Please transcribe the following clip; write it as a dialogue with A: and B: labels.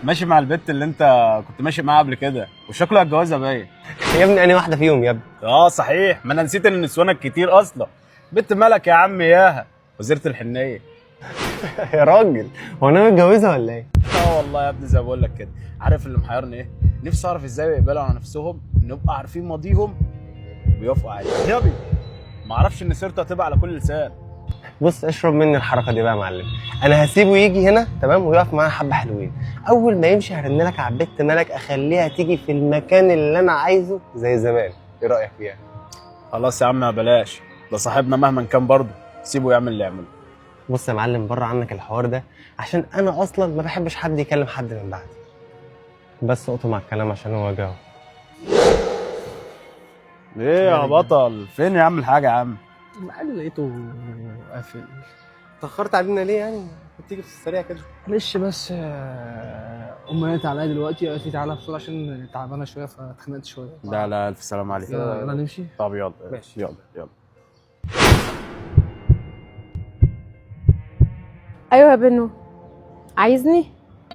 A: ماشي مع البت اللي انت كنت ماشي معاها قبل كده وشكله هتجوزها باين.
B: يا ابني انا واحده فيهم يا ابني.
A: اه صحيح، ما انا نسيت ان نسوانك كتير اصلا. بنت ملك يا عم ياها، وزيرة الحنيه.
B: يا راجل هو انا متجوزها ولا ايه؟
A: اه والله يا ابني زي ما بقول لك كده. عارف اللي محيرني ايه؟ نفسي اعرف ازاي بيقبلوا على نفسهم نبقى عارفين ماضيهم وبيوافقوا عادي. يابي ما اعرفش ان سيرته هتبقى على كل لسان.
B: بص اشرب مني الحركه دي بقى يا معلم. انا هسيبه يجي هنا تمام ويقف معانا حبه حلوين. اول ما يمشي هرن لك على البت ملك اخليها تيجي في المكان اللي انا عايزه زي زمان. ايه رايك فيها؟
A: خلاص يا عم بلاش، ده صاحبنا مهما كان برضه، سيبه يعمل اللي يعمله.
B: بص يا معلم بره عنك الحوار ده عشان انا اصلا ما بحبش حد يكلم حد من بعدي. بس اقطع مع الكلام عشان هو جاوب.
A: ايه يا بطل، فين يا عم الحاجه يا عم؟
B: المحل لقيته قافل. اتاخرت علينا ليه يعني؟ كنت تيجي في السريع كده.
C: معلش بس امي نادت عليا دلوقتي قالت لي تعالى بسرعه عشان تعبانه شويه فاتخنقت شويه.
A: لا لا الف سلام عليك.
C: يلا نمشي.
A: طب يلا
B: ماشي.
A: يلا يلا.
D: ايوه يا بنو، عايزني؟